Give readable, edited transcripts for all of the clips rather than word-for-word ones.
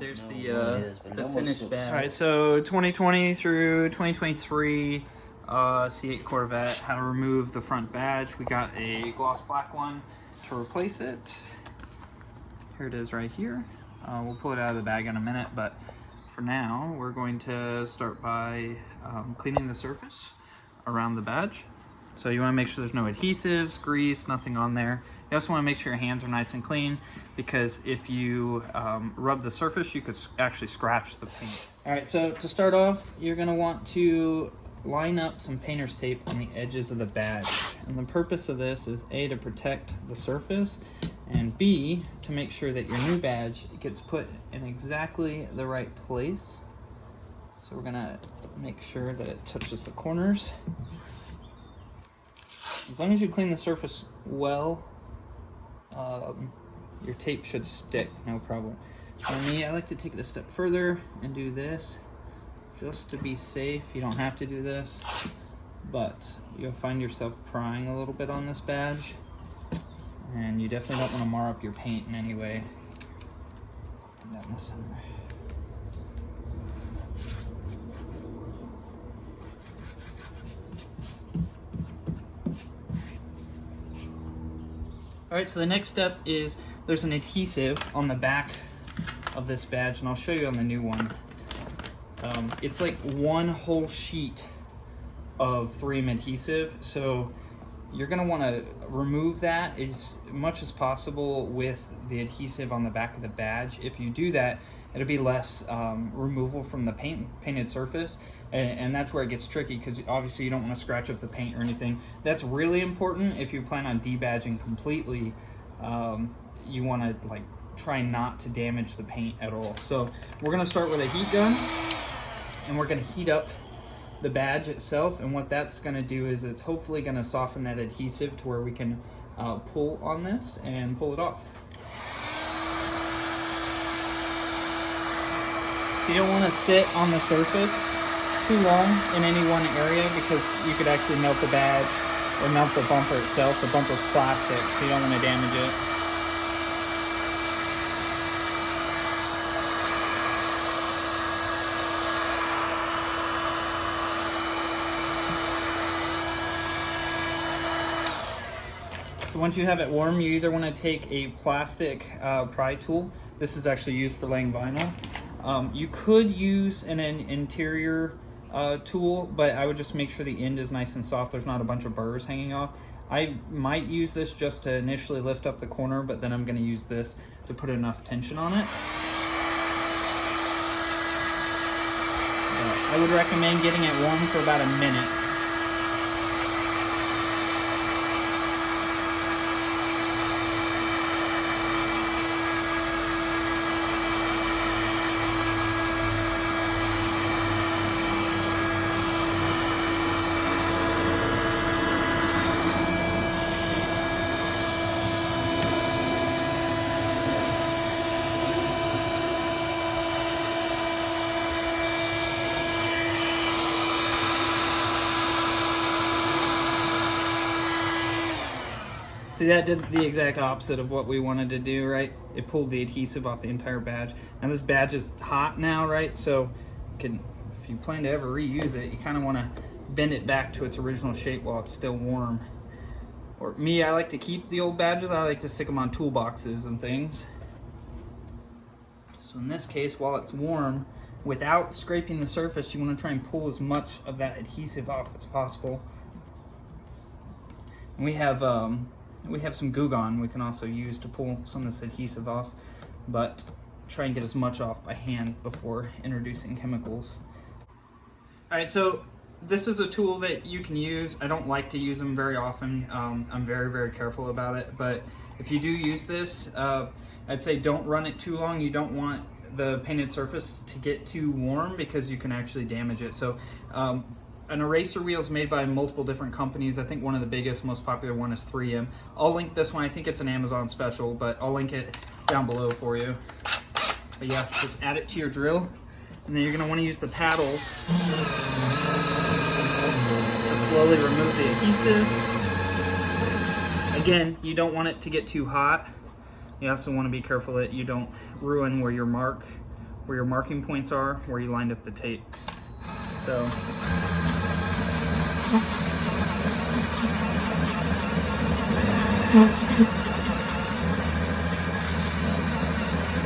There's the finished badge. All right, so 2020 through 2023 C8 Corvette, how to remove the front badge. We got a gloss black one to replace it. Here it is right here. We'll pull it out of the bag in a minute, but for now, we're going to start by cleaning the surface around the badge. So you want to make sure there's no adhesives, grease, nothing on there. You also want to make sure your hands are nice and clean, because if you rub the surface, you could actually scratch the paint. All right, so to start off, you're going to want to line up some painter's tape on the edges of the badge. And the purpose of this is A, to protect the surface, and B, to make sure that your new badge gets put in exactly the right place. So we're going to make sure that it touches the corners. As long as you clean the surface well, your tape should stick, no problem. For me, I like to take it a step further and do this, just to be safe. You don't have to do this, but you'll find yourself prying a little bit on this badge, and you definitely don't want to mar up your paint in any way. Down the center. All right, so the next step is there's an adhesive on the back of this badge, and I'll show you on the new one. It's like one whole sheet of 3M adhesive, so you're gonna wanna remove that as much as possible with the adhesive on the back of the badge. If you do that, it'll be less removal from the painted surface, and that's where it gets tricky, because obviously you don't want to scratch up the paint or anything. That's really important if you plan on debadging completely. You want to try not to damage the paint at all. So we're going to start with a heat gun, and we're going to heat up the badge itself, and what that's going to do is it's hopefully going to soften that adhesive to where we can pull on this and pull it off. You don't want to sit on the surface too long in any one area, because you could actually melt the badge or melt the bumper itself. The bumper's plastic, so you don't want to damage it. So once you have it warm, you either want to take a plastic pry tool. This is actually used for laying vinyl. You could use an interior tool, but I would just make sure the end is nice and soft. There's not a bunch of burrs hanging off. I might use this just to initially lift up the corner, but then I'm going to use this to put enough tension on it. I would recommend getting it warm for about a minute. See, that did the exact opposite of what we wanted to do, right? It pulled the adhesive off the entire badge. And this badge is hot now, right? So if you plan to ever reuse it, you kind of want to bend it back to its original shape while it's still warm. Or me, I like to keep the old badges. I like to stick them on toolboxes and things. So in this case, while it's warm, without scraping the surface, you want to try and pull as much of that adhesive off as possible. And we have some Goo Gone we can also use to pull some of this adhesive off, but try and get as much off by hand before introducing chemicals. All right, so this is a tool that you can use. I don't like to use them very often. I'm very, very careful about it, but if you do use this, I'd say don't run it too long. You don't want the painted surface to get too warm, because you can actually damage it. So an eraser wheel is made by multiple different companies. I think one of the biggest, most popular one is 3M. I'll link this one. I think it's an Amazon special, but I'll link it down below for you. But yeah, just add it to your drill, and then you're going to want to use the paddles to slowly remove the adhesive. Again, you don't want it to get too hot. You also want to be careful that you don't ruin where your marking points are, where you lined up the tape. So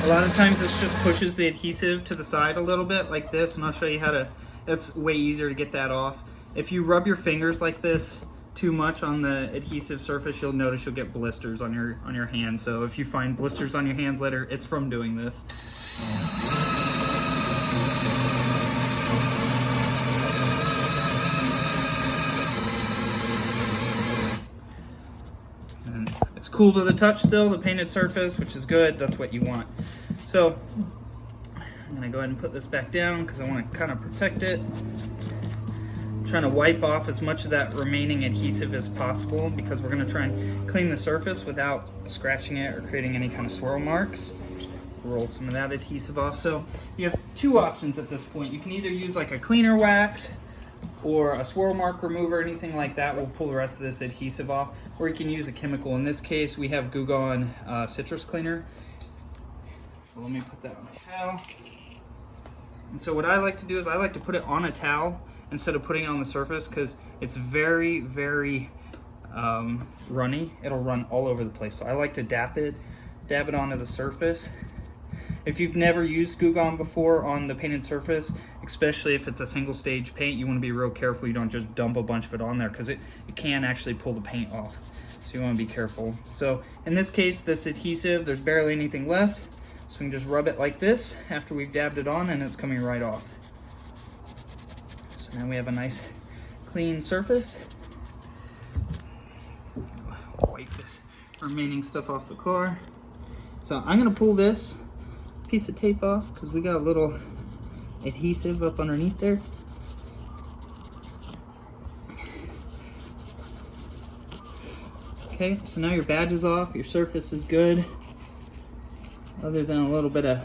a lot of times this just pushes the adhesive to the side a little bit like this, and I'll show you how to, it's way easier to get that off. If you rub your fingers like this too much on the adhesive surface, you'll notice you'll get blisters on your hand. So if you find blisters on your hands later, it's from doing this. And it's cool to the touch still, the painted surface, which is good. That's what you want. So I'm gonna go ahead and put this back down because I want to kind of protect it. I'm trying to wipe off as much of that remaining adhesive as possible because we're gonna try and clean the surface without scratching it or creating any kind of swirl marks. Roll some of that adhesive off. So you have two options at this point. You can either use like a cleaner wax or a swirl mark remover, anything like that will pull the rest of this adhesive off, or you can use a chemical. In this case, we have Goo Gone citrus cleaner. So let me put that on a towel. And so what I like to do is I like to put it on a towel instead of putting it on the surface because it's very, very runny. It'll run all over the place. So I like to dab it onto the surface. If you've never used Goo Gone before on the painted surface, especially if it's a single stage paint, you want to be real careful you don't just dump a bunch of it on there because it can actually pull the paint off. So you want to be careful. So in this case, this adhesive, there's barely anything left. So we can just rub it like this after we've dabbed it on and it's coming right off. So now we have a nice clean surface. Wipe this remaining stuff off the car. So I'm gonna pull this piece of tape off because we got a little adhesive up underneath there. Okay, so now your badge is off, your surface is good. Other than a little bit of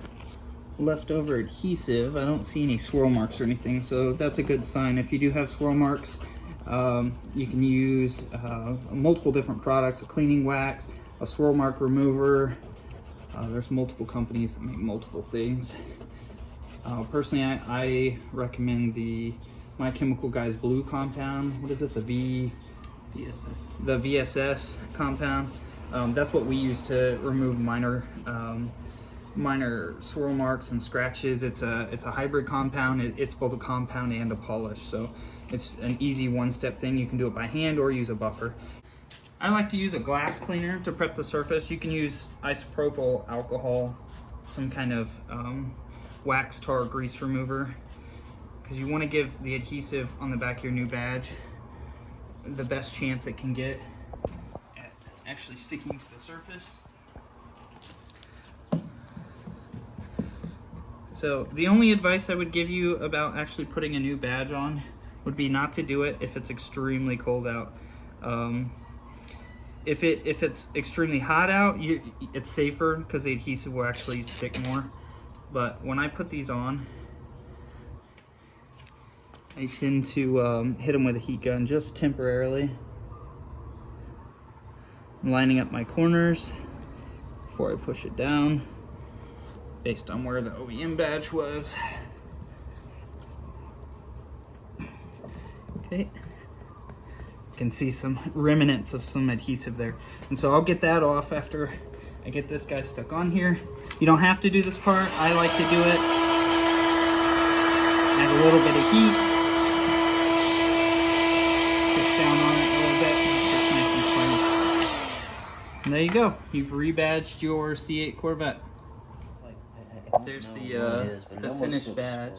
leftover adhesive, I don't see any swirl marks or anything, so that's a good sign. If you do have swirl marks, you can use multiple different products, a cleaning wax, a swirl mark remover. There's multiple companies that make multiple things. Personally, I recommend the My Chemical Guys blue compound. What is it? The VSS. The VSS compound. That's what we use to remove minor swirl marks and scratches. It's a hybrid compound. It's both a compound and a polish, so it's an easy one-step thing. You can do it by hand or use a buffer. I like to use a glass cleaner to prep the surface. You can use isopropyl alcohol, some kind of wax, tar, grease remover, because you want to give the adhesive on the back of your new badge the best chance it can get at actually sticking to the surface. So the only advice I would give you about actually putting a new badge on would be not to do it if it's extremely cold out. If it's extremely hot out, it's safer because the adhesive will actually stick more. But when I put these on, I tend to hit them with a heat gun just temporarily. I'm lining up my corners before I push it down based on where the OEM badge was. Okay. You can see some remnants of some adhesive there. And so I'll get that off after I get this guy stuck on here. You don't have to do this part. I like to do it. Add a little bit of heat. Push down on it a little bit and it's just nice and firm. And there you go. You've rebadged your C8 Corvette. There's the finished badge.